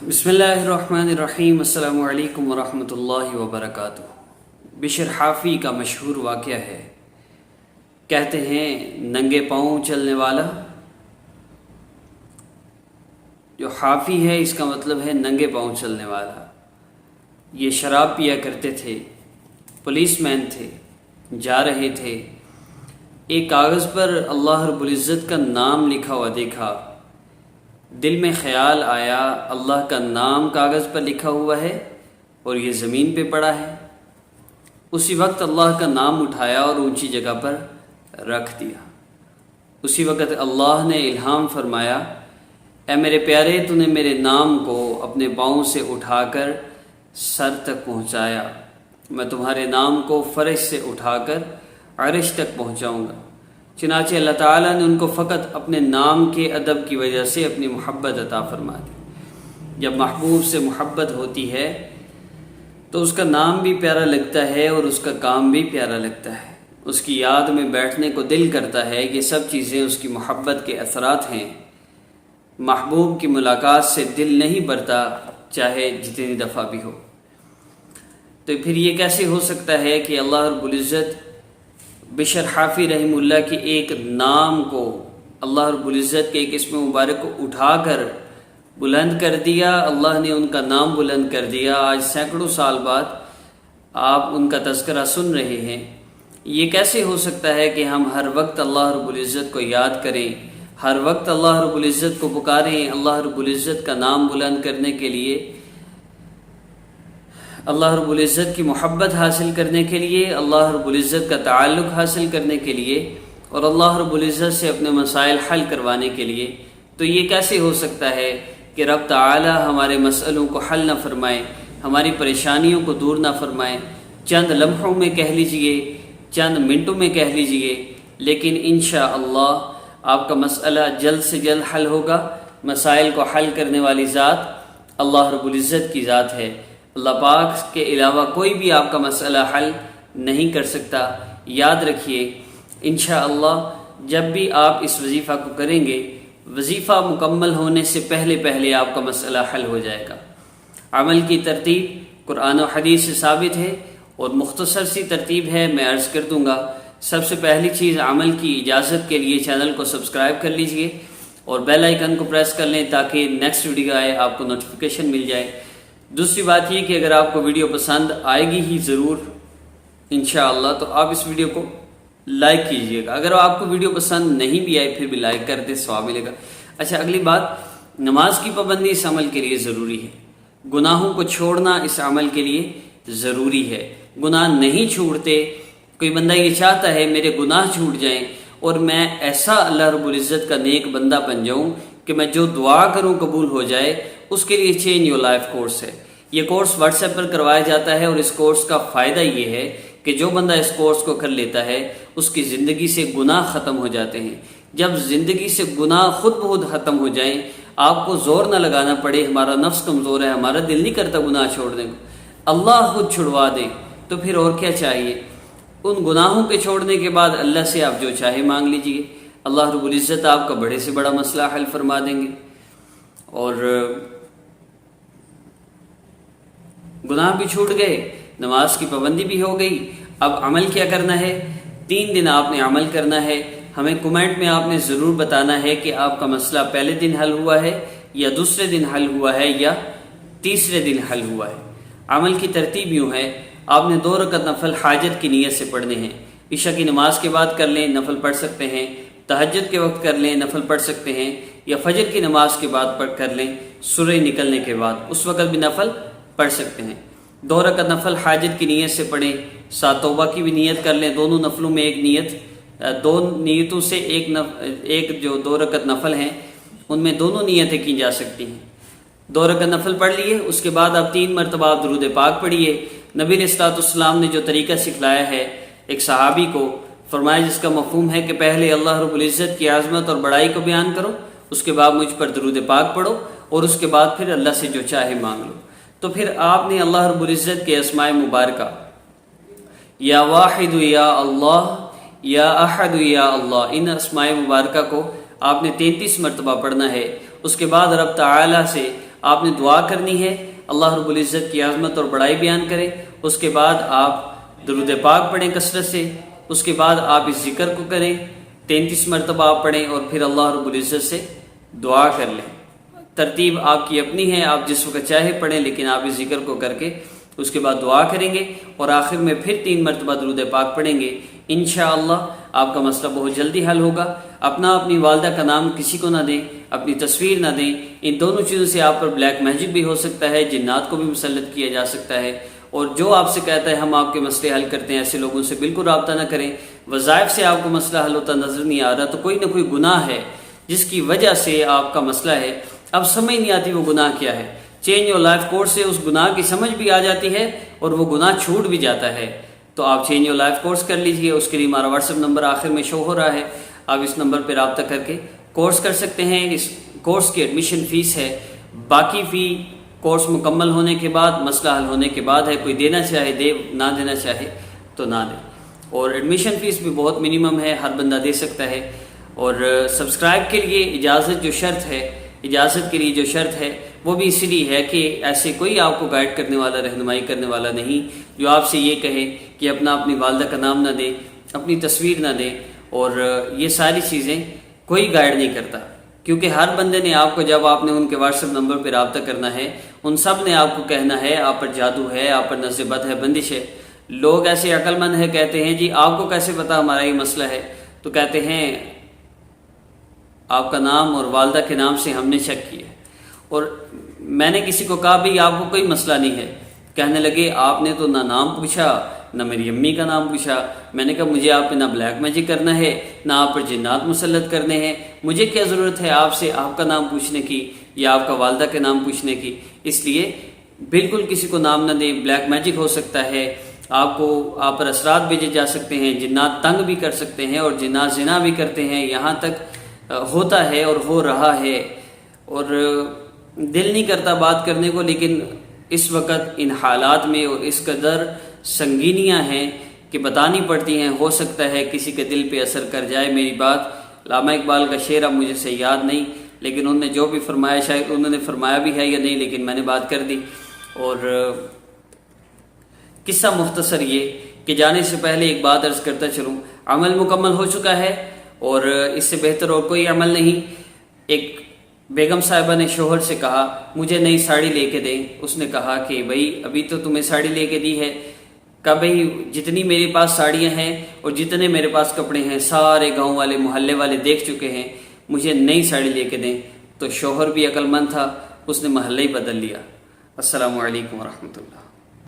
بسم اللہ الرحمن الرحیم۔ السلام علیکم ورحمۃ اللہ وبرکاتہ۔ بشر حافی کا مشہور واقعہ ہے۔ کہتے ہیں ننگے پاؤں چلنے والا، جو حافی ہے اس کا مطلب ہے ننگے پاؤں چلنے والا۔ یہ شراب پیا کرتے تھے، پولیس مین تھے، جا رہے تھے، ایک کاغذ پر اللہ رب العزت کا نام لکھا ہوا دیکھا۔ دل میں خیال آیا اللہ کا نام کاغذ پر لکھا ہوا ہے اور یہ زمین پہ پڑا ہے۔ اسی وقت اللہ کا نام اٹھایا اور اونچی جگہ پر رکھ دیا۔ اسی وقت اللہ نے الہام فرمایا، اے میرے پیارے، تو نے میرے نام کو اپنے پاؤں سے اٹھا کر سر تک پہنچایا، میں تمہارے نام کو فرش سے اٹھا کر عرش تک پہنچاؤں گا۔ چنانچہ اللہ تعالیٰ نے ان کو فقط اپنے نام کے ادب کی وجہ سے اپنی محبت عطا فرما دی۔ جب محبوب سے محبت ہوتی ہے تو اس کا نام بھی پیارا لگتا ہے اور اس کا کام بھی پیارا لگتا ہے، اس کی یاد میں بیٹھنے کو دل کرتا ہے۔ یہ سب چیزیں اس کی محبت کے اثرات ہیں۔ محبوب کی ملاقات سے دل نہیں بھرتا، چاہے جتنی دفعہ بھی ہو۔ تو پھر یہ کیسے ہو سکتا ہے کہ اللہ رب العزت بشر حافی رحمہ اللہ کے ایک نام کو، اللہ رب العزت کے ایک اسم مبارک کو اٹھا کر بلند کر دیا، اللہ نے ان کا نام بلند کر دیا۔ آج سینکڑوں سال بعد آپ ان کا تذکرہ سن رہے ہیں۔ یہ کیسے ہو سکتا ہے کہ ہم ہر وقت اللہ رب العزت کو یاد کریں، ہر وقت اللہ رب العزت کو پکاریں، اللہ رب العزت کا نام بلند کرنے کے لیے، اللہ رب العزت کی محبت حاصل کرنے کے لیے، اللہ رب العزت کا تعلق حاصل کرنے کے لیے اور اللہ رب العزت سے اپنے مسائل حل کروانے کے لیے۔ تو یہ کیسے ہو سکتا ہے کہ رب تعالی ہمارے مسئلوں کو حل نہ فرمائے، ہماری پریشانیوں کو دور نہ فرمائے؟ چند لمحوں میں کہہ لیجئے، چند منٹوں میں کہہ لیجئے، لیکن انشاءاللہ آپ کا مسئلہ جلد سے جلد حل ہوگا۔ مسائل کو حل کرنے والی ذات اللہ رب العزت کی ذات ہے۔ اللہ پاک کے علاوہ کوئی بھی آپ کا مسئلہ حل نہیں کر سکتا۔ یاد رکھیے، انشاءاللہ جب بھی آپ اس وظیفہ کو کریں گے، وظیفہ مکمل ہونے سے پہلے آپ کا مسئلہ حل ہو جائے گا۔ عمل کی ترتیب قرآن و حدیث سے ثابت ہے اور مختصر سی ترتیب ہے، میں عرض کر دوں گا۔ سب سے پہلی چیز، عمل کی اجازت کے لیے چینل کو سبسکرائب کر لیجئے اور بیل آئیکن کو پریس کر لیں تاکہ نیکسٹ ویڈیو آئے آپ کو نوٹیفیکیشن مل جائے۔ دوسری بات یہ کہ اگر آپ کو ویڈیو پسند آئے گی ہی ضرور انشاءاللہ، تو آپ اس ویڈیو کو لائک کیجئے گا۔ اگر آپ کو ویڈیو پسند نہیں بھی آئے پھر بھی لائک کر دے، ثواب ملے گا۔ اچھا، اگلی بات، نماز کی پابندی اس عمل کے لیے ضروری ہے، گناہوں کو چھوڑنا اس عمل کے لیے ضروری ہے۔ گناہ نہیں چھوڑتے، کوئی بندہ یہ چاہتا ہے میرے گناہ چھوٹ جائیں اور میں ایسا اللہ رب العزت کا نیک بندہ بن جاؤں کہ میں جو دعا کروں قبول ہو جائے، اس کے لیے چینج یور لائف کورس ہے۔ یہ کورس واٹس ایپ پر کروایا جاتا ہے اور اس کورس کا فائدہ یہ ہے کہ جو بندہ اس کورس کو کر لیتا ہے اس کی زندگی سے گناہ ختم ہو جاتے ہیں۔ جب زندگی سے گناہ خود بخود ختم ہو جائیں، آپ کو زور نہ لگانا پڑے، ہمارا نفس کمزور ہے، ہمارا دل نہیں کرتا گناہ چھوڑنے کو، اللہ خود چھڑوا دیں، تو پھر اور کیا چاہیے؟ ان گناہوں کے چھوڑنے کے بعد اللہ سے آپ جو چاہے مانگ لیجئے، اللہ رب العزت آپ کا بڑے سے بڑا مسئلہ حل فرما دیں گے۔ اور گناہ بھی چھوٹ گئے، نماز کی پابندی بھی ہو گئی۔ اب عمل کیا کرنا ہے؟ 3 دن آپ نے عمل کرنا ہے۔ ہمیں کمنٹ میں آپ نے ضرور بتانا ہے کہ آپ کا مسئلہ پہلے دن حل ہوا ہے یا دوسرے دن حل ہوا ہے یا تیسرے دن حل ہوا ہے۔ عمل کی ترتیب یوں ہے، آپ نے 2 رکعت نفل حاجت کی نیت سے پڑھنے ہیں۔ عشاء کی نماز کے بعد کر لیں، نفل پڑھ سکتے ہیں۔ تہجد کے وقت کر لیں، نفل پڑھ سکتے ہیں، یا فجر کی نماز کے بعد پڑھ کر لیں، سورج نکلنے کے بعد، اس وقت بھی نفل پڑھ سکتے ہیں۔ 2 رکعت نفل حاجت کی نیت سے پڑھیں، ساتھ توبہ کی بھی نیت کر لیں۔ دونوں نفلوں میں ایک نیت، 2 نیتوں سے ایک جو 2 رکعت نفل ہیں ان میں دونوں نیتیں کی جا سکتی ہیں۔ 2 رکعت نفل پڑھ لیے، اس کے بعد آپ 3 مرتبہ آپ درود پاک پڑھیے۔ نبی علیہ الصلوۃ والسلام نے جو طریقہ سکھلایا ہے ایک صحابی کو، فرمایا جس کا مفہوم ہے کہ پہلے اللہ رب العزت کی عظمت اور بڑائی کو بیان کرو، اس کے بعد مجھ پر درود پاک پڑھو اور اس کے بعد پھر اللہ سے جو چاہے مانگ لو۔ تو پھر آپ نے اللہ رب العزت کے اسماء مبارکہ یا واحد یا اللہ، یا احد یا اللہ، ان اسماء مبارکہ کو آپ نے 33 مرتبہ پڑھنا ہے۔ اس کے بعد رب تعالی سے آپ نے دعا کرنی ہے، اللہ رب العزت کی عظمت اور بڑائی بیان کریں، اس کے بعد آپ درود پاک پڑھیں کثرت سے، اس کے بعد آپ اس ذکر کو کریں 33 مرتبہ آپ پڑھیں، اور پھر اللہ رب العزت سے دعا کر لیں۔ ترتیب آپ کی اپنی ہے، آپ جس وقت چاہے پڑھیں، لیکن آپ اس ذکر کو کر کے اس کے بعد دعا کریں گے اور آخر میں پھر 3 مرتبہ درود پاک پڑھیں گے۔ انشاءاللہ آپ کا مسئلہ بہت جلدی حل ہوگا۔ اپنی والدہ کا نام کسی کو نہ دیں، اپنی تصویر نہ دیں، ان دونوں چیزوں سے آپ پر بلیک میجک بھی ہو سکتا ہے، جنات کو بھی مسلط کیا جا سکتا ہے۔ اور جو آپ سے کہتا ہے ہم آپ کے مسئلے حل کرتے ہیں، ایسے لوگوں سے بالکل رابطہ نہ کریں۔ وظائف سے آپ کو مسئلہ حل ہوتا نظر نہیں آ رہا تو کوئی نہ کوئی گناہ ہے جس کی وجہ سے آپ کا مسئلہ ہے، اب سمجھ نہیں آتی وہ گناہ کیا ہے۔ چینج یور لائف کورس سے اس گناہ کی سمجھ بھی آ جاتی ہے اور وہ گناہ چھوٹ بھی جاتا ہے۔ تو آپ چینج یور لائف کورس کر لیجئے، اس کے لیے ہمارا واٹس ایپ نمبر آخر میں شو ہو رہا ہے، آپ اس نمبر پہ رابطہ کر کے کورس کر سکتے ہیں۔ اس کورس کی ایڈمیشن فیس ہے، باقی فی کورس مکمل ہونے کے بعد، مسئلہ حل ہونے کے بعد ہے، کوئی دینا چاہے دے، نہ دینا چاہے تو نہ دے۔ اور ایڈمیشن فیس بھی بہت منیمم ہے، ہر بندہ دے سکتا ہے۔ اور سبسکرائب کے لیے اجازت کے لیے جو شرط ہے وہ بھی اسی لیے ہے کہ ایسے کوئی آپ کو گائیڈ کرنے والا، رہنمائی کرنے والا نہیں جو آپ سے یہ کہے کہ اپنی والدہ کا نام نہ دیں، اپنی تصویر نہ دیں، اور یہ ساری چیزیں کوئی گائیڈ نہیں کرتا، کیونکہ ہر بندے نے آپ کو، جب آپ نے ان کے واٹس ایپ نمبر پہ رابطہ کرنا ہے، ان سب نے آپ کو کہنا ہے آپ پر جادو ہے، آپ پر نظر بد ہے، بندش ہے۔ لوگ ایسے عقل مند ہے، کہتے ہیں جی آپ کو کیسے پتا ہمارا یہ مسئلہ ہے؟ تو کہتے ہیں آپ کا نام اور والدہ کے نام سے ہم نے چیک کیا، اور میں نے کسی کو کہا بھئی آپ کو کوئی مسئلہ نہیں ہے، کہنے لگے آپ نے تو نہ نام پوچھا نہ میری امی کا نام پوچھا۔ میں نے کہا مجھے آپ پہ نہ بلیک میجک کرنا ہے، نہ آپ پر جنات مسلط کرنے ہیں، مجھے کیا ضرورت ہے آپ سے آپ کا نام پوچھنے کی یا آپ کا والدہ کے نام پوچھنے کی؟ اس لیے بالکل کسی کو نام نہ دیں، بلیک میجک ہو سکتا ہے، آپ پر اثرات بھیجے جا سکتے ہیں، جنات تنگ بھی کر سکتے ہیں، اور جنات زنا بھی کرتے ہیں، یہاں تک ہوتا ہے اور ہو رہا ہے۔ اور دل نہیں کرتا بات کرنے کو، لیکن اس وقت ان حالات میں اور اس قدر سنگینیاں ہیں کہ بتانی پڑتی ہیں، ہو سکتا ہے کسی کے دل پہ اثر کر جائے میری بات۔ علامہ اقبال کا شعر اب مجھے سے یاد نہیں، لیکن انہوں نے جو بھی فرمایا، شاید انہوں نے فرمایا بھی ہے یا نہیں، لیکن میں نے بات کر دی۔ اور قصہ مختصر یہ کہ جانے سے پہلے ایک بات عرض کرتا چلوں، عمل مکمل ہو چکا ہے اور اس سے بہتر اور کوئی عمل نہیں۔ ایک بیگم صاحبہ نے شوہر سے کہا مجھے نئی ساڑی لے کے دیں۔ اس نے کہا کہ بھائی ابھی تو تمہیں ساڑی لے کے دی ہے، کہا بھائی جتنی میرے پاس ساڑیاں ہیں اور جتنے میرے پاس کپڑے ہیں سارے گاؤں والے محلے والے دیکھ چکے ہیں، مجھے نئی ساڑی لے کے دیں۔ تو شوہر بھی عقل مند تھا، اس نے محلہ ہی بدل لیا۔ السلام علیکم ورحمۃ اللہ۔